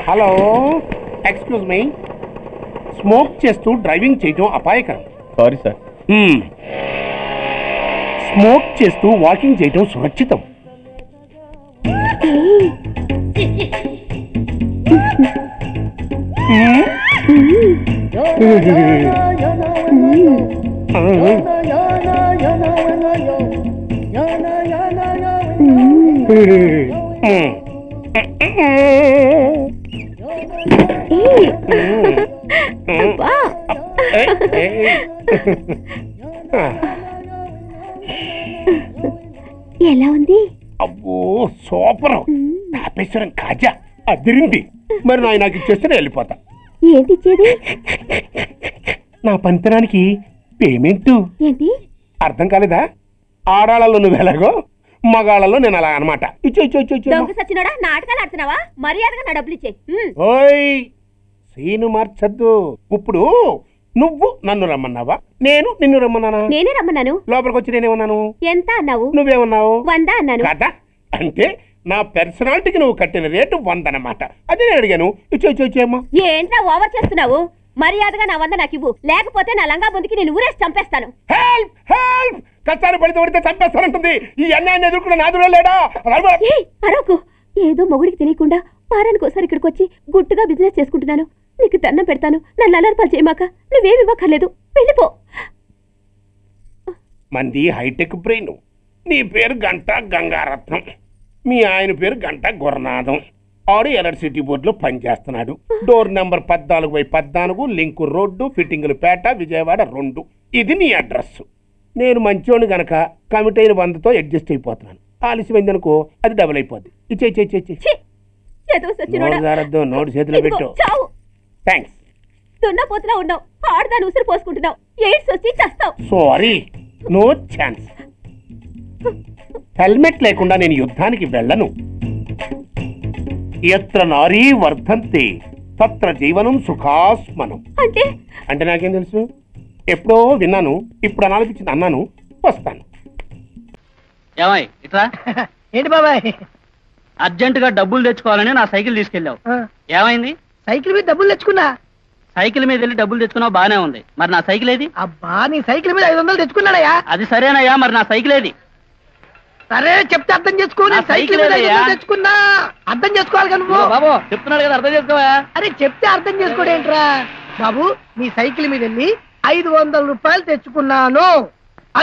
Hello, excuse me. Smoke చేస్తూ driving చేయటం అపాయకరం. Sorry sir. స్మోక్ చేస్తూ వాకింగ్ చేయటం సురక్షితం. ఎలా ఉంది? అబ్బో సూపర్. తాపేశ్వరం కాజా అదిరింది. మరి నాకు ఇచ్చేస్తే నేను వెళ్ళిపోతా. ఏంటి ఇచ్చేది? నా పంతనానికి పేమెంట్. ఏంటి అర్థం కాలేదా? ఆడాళ్ళలో నువ్వు ఎలాగో, మగాళ్ళలో నేను అలా అనమాట. సచ్చినోడా, నాటకాలు ఆడుతున్నావా? మర్యాదగా నా డబ్బులు ఇచ్చే. ఓయ్ సీను మార్చద్దు. ఇప్పుడు నువ్వు నన్ను రమ్మన్నావా, నేను నిన్ను రమ్మన్నానా? నేనే రమ్మన్నాను. లోపలికి వచ్చి నేనేమన్నాను? ఎంత అన్నావు? నువ్వేమన్నావు? 100 అన్నాను. కదా, అంటే నా పర్సనాలిటీకి నువ్వు కట్టిన రేటు 100 అన్నమాట. అదే నేను అడిగాను. ఇచ్చేమ్మా. ఏంట్రా ఓవర్ చేస్తున్నావు? మర్యాదగా నా 100 నాకు ఇవ్వు, లేకపోతే నా లంగా బొందికి నేను ఊరేసి చంపేస్తాను. Help help! కష్టాలు పడితే చంపేస్తానంటుంది. ఈ అన్యాయాన్ని ఎదుర్కొన్న నాదుడే లేడా? అరకు, ఏదో మొగుడికి తెలియకుండా వారానికి ఒకసారి ఇక్కడికి వచ్చి గుట్టుగా బిజినెస్ చేసుకుంటున్నాను. నీకు దండం పెడతాను, నన్ను అలర్పాలు చేయమాక. నువ్వేమి ఇవ్వక్కర్లేదు, వెళ్ళిపో. మంది హైటెక్ బ్రెయిన్. నీ పేరు గంటా గంగారత్నం, మీ ఆయన పేరు గంటా గురనాథం. ఆడు ఎలక్ట్రిసిటీ బోర్డులో పనిచేస్తున్నాడు. డోర్ నెంబర్ 14/14, లింకు రోడ్డు, ఫిట్టింగులు పేట, విజయవాడ 2. ఇది నీ అడ్రస్. నేను మంచోని గనక కమిట్ అయిన 100తో అడ్జస్ట్ అయిపోతున్నాను. ఆలస్యమైందనుకో అది డబుల్ అయిపోద్ది. నోటు చేతిలో పెట్టు. థ్యాంక్స్. దున్నపోతులా ఉన్నావు, ఆడదాని ఉసురు పోసుకుంటున్నావు. ఎయిడ్స్ వచ్చి చస్తావు. Sorry, no chance. హెల్మెట్ లేకుండా నేను యుద్ధానికి వెళ్ళను. ఎత్ర నారీ వర్ధంతే తత్ర జీవనం సుఖాస్మనం. అంటే నాకేం తెలుసు? ఎప్పుడో విన్నాను, ఇప్పుడు అనాలనిపించింది అన్నాను. వస్తాను. ఏంటి బాబాయ్, అర్జెంటుగా డబ్బులు తెచ్చుకోవాలని నా సైకిల్ తీసుకెళ్ళావు, ఏమైంది? సైకిల్ మీద డబ్బులు తెచ్చుకున్నా. సైకిల్ మీద వెళ్ళి డబ్బులు తెచ్చుకున్నావు, బానే ఉంది. మరి నా సైకిల్ ఏది? అబ్బా, నీ సైకిల్ మీద 500 తెచ్చుకున్నాడయ్యా. అది సరేనయ్యా, మరి నా సైకిల్ ఏది? సరే చెప్తే అర్థం చేసుకో. సైకిల్ మీద 500 తెచ్చుకున్నా, అర్థం చేసుకోవాలి కదా నువ్వు. బాబు చెప్తున్నాడు కదా, అర్థం చేసుకోవా? అరే చెప్తే అర్థం చేసుకోడేంట్రా బాబు. నీ సైకిల్ మీద వెళ్ళి 500 రూపాయలు తెచ్చుకున్నాను,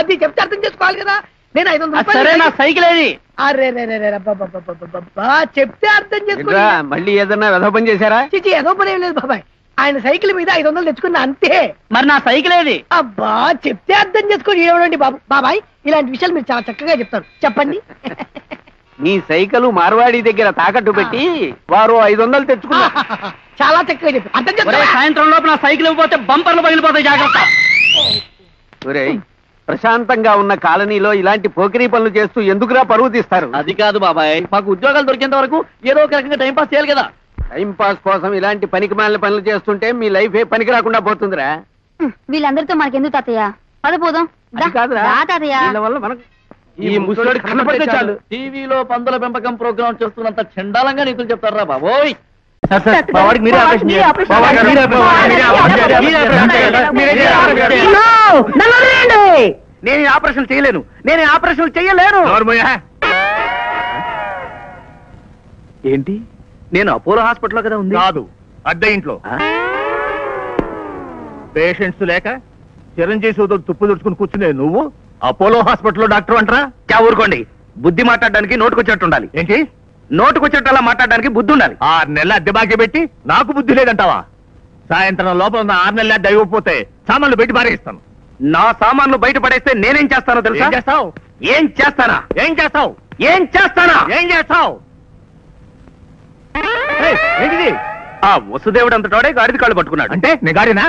అది చెప్తే అర్థం చేసుకోవాలి కదా. నేను 500 రూపాయలు. సరే, నా సైకిల్ ఏది? అరే చెప్తే అర్థం చేసుకో. మళ్ళీ ఏదన్నా వెధవ పని చేశారా? చిచి, ఏదో పని ఏం లేదు బాబాయ్. ఆయన సైకిల్ మీద 500 తెచ్చుకున్నా అంతే. మరి నా సైకిల్ ఏది? అబ్బా, చెప్తే అర్థం చేసుకోండి. ఏమండి బాబు, బాబాయ్ ఇలాంటి విషయాలు మీరు చాలా చక్కగా చెప్తారు, చెప్పండి. నీ సైకిల్ మార్వాడి దగ్గర తాకట్టు పెట్టి వారు 500 తెచ్చుకున్నా. చాలా చక్కగా చెప్పారు, అర్థం చేసుకో. సాయంత్రం లోపు నా సైకిల్ ఇవ్వకపోతే బంపర్లు పగిలిపోతాయి, జాగ్రత్త. ప్రశాంతంగా ఉన్న కాలనీలో ఇలాంటి పోకిరీ పనులు చేస్తూ ఎందుకురా పరువు తీస్తారు? అది కాదు బాబాయ్, మాకు ఉద్యోగాలు దొరికేంత వరకు ఏదో ఒక రకంగా టైం పాస్ చేయాలి కదా. టైం పాస్ కోసం ఇలాంటి పనికిమాలిన పనులు చేస్తుంటే మీ లైఫ్ ఏ పనికి రాకుండా పోతుందిరా. వీళ్ళందరితో మనకెందుకు తాతయ్య? పదపోదాం. ఈ ముసలోడి కనపడితే చాలు టీవీలో పందుల పెంపకం ప్రోగ్రామ్ చేస్తున్నంత చండాలంగా నీతులు చెప్తారా బాబోయ్. నేను ఆపరేషన్ చేయలేను, నేను ఆపరేషన్ చేయలేను. ఏంటి, నేను అపోలో హాస్పిటల్లో కదా ఉంది? కాదు, అద్దె ఇంట్లో. పేషెంట్స్ లేక చిరంజీవి సోదరు తుప్పు దుడుచుకుని కూర్చునే నువ్వు అపోలో హాస్పిటల్లో డాక్టర్ అంటారా? ఊరుకోండి, బుద్ధి మాట్లాడడానికి నోటుకొచ్చేట్టు ఉండాలి. ఏంటి? నోటుకొచ్చేటలా మాట్లాడడానికి బుద్ధి ఉండాలి. 6 నెలల అద్దె బాకీ పెట్టి నాకు బుద్ధి లేదంటావా? సాయంత్రం లోపల ఉన్న 6 నెలల అద్దె ఇవ్వకపోతే సామాన్లు బయట పారేస్తాను. నా సామాన్లు బయట పడేస్తే నేనేం చేస్తానో తెలుసా? ఏం చేస్తావు? ఏం చేస్తానా? ఏం చేస్తావు? ఏం చేస్తానా? ఏం చేస్తావు? ఏంటిది? ఆ వసుదేవుడు అంతటోడే గాడిద కాళ్ళు పట్టుకున్నాడు. అంటే నీ గాడినా?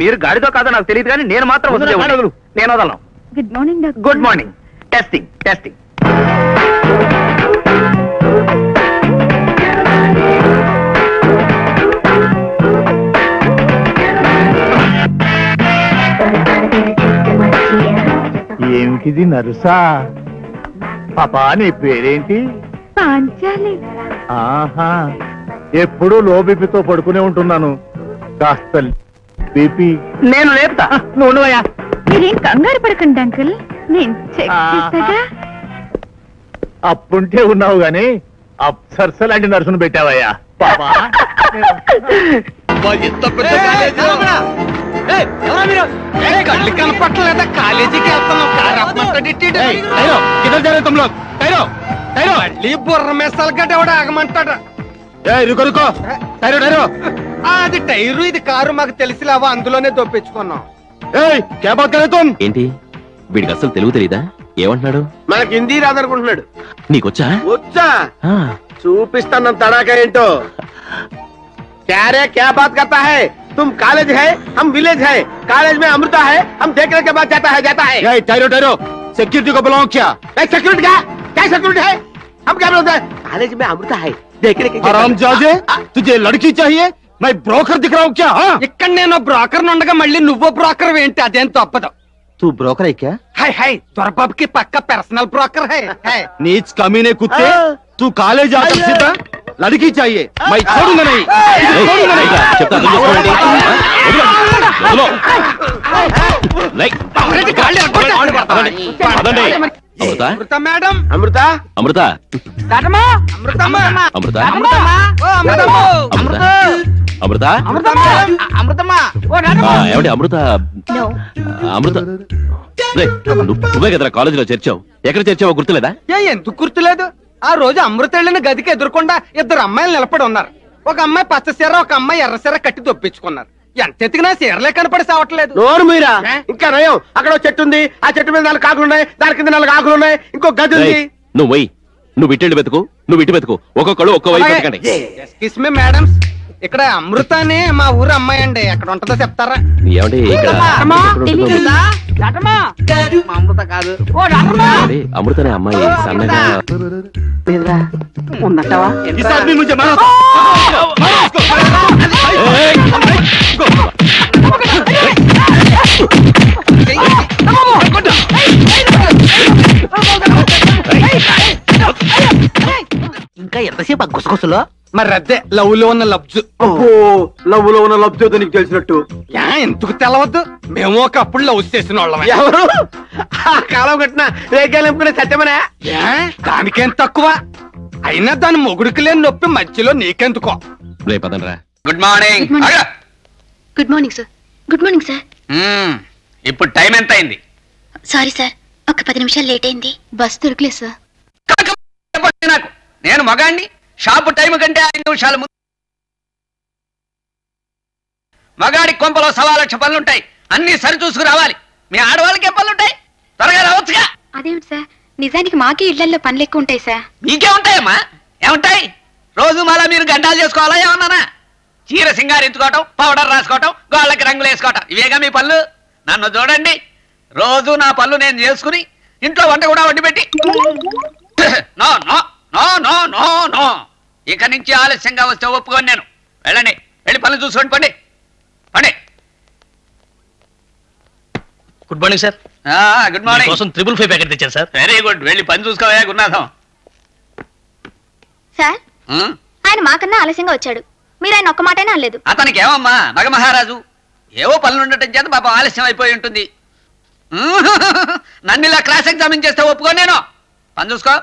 మీరు గాడిదో కాదో నాకు తెలియదు, కానీ నేను మాత్రం వసుదేవుడు. నేను వదలను. Good morning doctor. Good morning. Testing testing. ఏమిటిది నరుసా? పాపా నీ పేరేంటి? పాంచాలి. ఆహా, ఎప్పుడూ లో బీపీతో పడుకునే ఉంటున్నాను. కాస్త బీపీ నేను లేపుతా, నువ్వు ఉండవయ్యా. మీరేం కంగారు పడకండి అంకుల్, నేను చెక్ చేస్తాగా. అప్పుంటే ఉన్నావు గాని అప్సర్స లాంటి నర్సును పెట్టావయ్యా. పాపా కళ్ళు కనపట్టలేదా? కాలేజీకి వెళ్తున్నాం. బుర్ర మెసాలు గడ్డ ఎవడ ఆగమంటాడు. అది టైరు, ఇది కారు మాకు తెలిసిలేవా, అందులోనే దొప్పించుకున్నాం. ఏంటి వీడికి అసలు తెలుగు తెలీదా? ఏమంటున్నాడు? మనకి హిందీ రాదనుకుంటున్నాడు. నీకొచ్చా? వచ్చా, ఆ, చూపిస్తాను తడాకా ఏంటో. क्या रे, क्या बात करता है? तुम कॉलेज है, हम विलेज है. कॉलेज में अमृता है, हम देखने के बाद जाता है. టైరో సెక్యూరిటీ को बुलाओ क्या? सिक्योरिटी क्या सिक्योरिटी है? हम क्या बोलते हैं? कॉलेज में अमृता है, देखने के. हरामजादे, तुझे लड़की चाहिए? मैं ब्रोकर दिख रहा हूँ क्या? ఇక్కడ నేను బ్రోకర్ ఉండగా మళ్ళీ నువ్వు బ్రోకర్ ఏంటి? అదేం తప్పదు. तू ब्रोकर है क्या? हाय हाय, దొరబాబు కి పక్క పర్సనల్ బ్రోకర్ है. नीच कमीने कुत्ते, तू कॉलेज आकर सीधा लड़की चाहिए, मैं छोड़ूंगा नहीं. చెప్తా, అర్థం చేసుకోండి. వదిలో. లైక్. పదండి. అమృత, అమృత మేడం, అమృత, అమృత, అమృతమ్మా, అమృతమ్మా, అమృత, అమృతమ్మా, ఓ అమృతమ్మా, అమృత, అమృత, అమృతమ్మా, అమృతమ్మా, ఓ ఏమండి అమృత? అమృత, నువ్వే కదరా కాలేజీలో చేర్చావు. ఎక్కడ చేర్చావో గుర్తులేదా? ఎందుకు గుర్తులేదు? ఆ రోజు అమృత వెళ్ళిన గదికి ఎదురుకుండా ఇద్దరు అమ్మాయిలు నిలబడి ఉన్నారు. ఒక అమ్మాయి పచ్చ సీర, ఒక అమ్మాయి ఎర్ర సీర కట్టి దొప్పించుకున్నారు. ఎంత ఎత్తికినా సీరలే కనపడి సావట్లేదు. నోరు మీరా, ఇంకా నయం. అక్కడ చెట్టు ఉంది, ఆ చెట్టు మీద 4 ఆకులు ఉన్నాయి, దాని కింద 4 ఆకులు ఉన్నాయి, ఇంకో గది ఉంది. నువ్వు నువ్వు ఇటు వెతుకు, నువ్వు ఇటు వెతుకు. ఒక్కొక్కడు ఒక్కో వైపు వెతకండి. ఎక్స్క్యూజ్ మీ మేడమ్స్, ఇక్కడ అమృత అని మా ఊరు అమ్మాయి అండి, ఎక్కడ ఉంటుందో చెప్తారా? ఏమండి ఇక్కడ అమృత కాదు, ఏమండి, అమృత అనే అమ్మాయి సన్నగా ఉందంటావా? इस आदमी मुझे मारा. ఇంకా ఎంతసేపు గుసగుసలో? మరి అదే లవ్ లో ఉన్న లబ్జు. లవ్ లో ఉన్న లబ్జోతో నీకు తెలిసినట్టు ఎందుకు తెలవద్దు? మేము ఒకప్పుడు లవ్ చేసిన వాళ్ళం. ఎవరు ఆ కాలం కట్టిన రేగాలంపుకునే సత్యమనే? దానికేం తక్కువ? అయినా దాని మొగుడికి లేని నొప్పి మధ్యలో నీకెందుకో? రేపు పదండ్రా. Good morning. Good morning sir. Good morning sir. ఇప్పుడు టైం ఎంత అయింది? సారీ సార్, ఒక 10 నిమిషాలు లేట్ అయింది, బస్ దొరకలేదు సార్. నాకు నేను మగాణ్ణి, షాపు టైం కంటే 5 నిమిషాల ముందు. మగాడి కొంపలో 1,00,000 పనులుంటాయి, అన్ని సరి చూసుకు రావాలి. మీ ఆడవాళ్ళకి ఏ పనులుంటాయి? త్వరగా రావచ్చుగా. అదేమిటి సార్, నిజానికి మాకే ఇళ్లలో పనులు ఎక్కువ ఉంటాయి సార్. మీకే ఉంటాయమ్మా? ఏముంటాయి? రోజు మళ్ళా మీరు గండాలు చేసుకోవాలా ఏమన్నానా? చీర సింగారించుకోవటం, పౌడర్ రాసుకోవటం, గోళ్ళకి రంగులు వేసుకోవటం, ఇవేగా మీ పనులు. నన్ను చూడండి, రోజు నా పనులు నేను చేసుకుని ఇంట్లో వంట కూడా వండి పెట్టి no no no no no no ఇక నుంచి ఆలస్యంగా వస్తే ఒప్పుకోను నేను. వెళ్ళండి, వెళ్ళి పనులు చూసుకోండి. పండి పండి. Good morning sir. Good morning. కోసం 555 ప్యాకెట్ తెచ్చాను సార్. Very good. వెళ్ళి పని చూసుకోవా గురునాథం. సార్, ఆయన మాకన్నా ఆలస్యంగా వచ్చాడు, మీరు ఆయన ఒక్క మాటైనా అనలేదు. అతనికి ఏమమ్మా మగ మహారాజు, ఏవో పనులు ఉండటం చేత పాపం ఆలస్యం అయిపోయి ఉంటుంది. నన్ను ఇలా క్లాస్ ఎగ్జామిన్ చేస్తే ఒప్పుకో నేను. పని చూసుకో.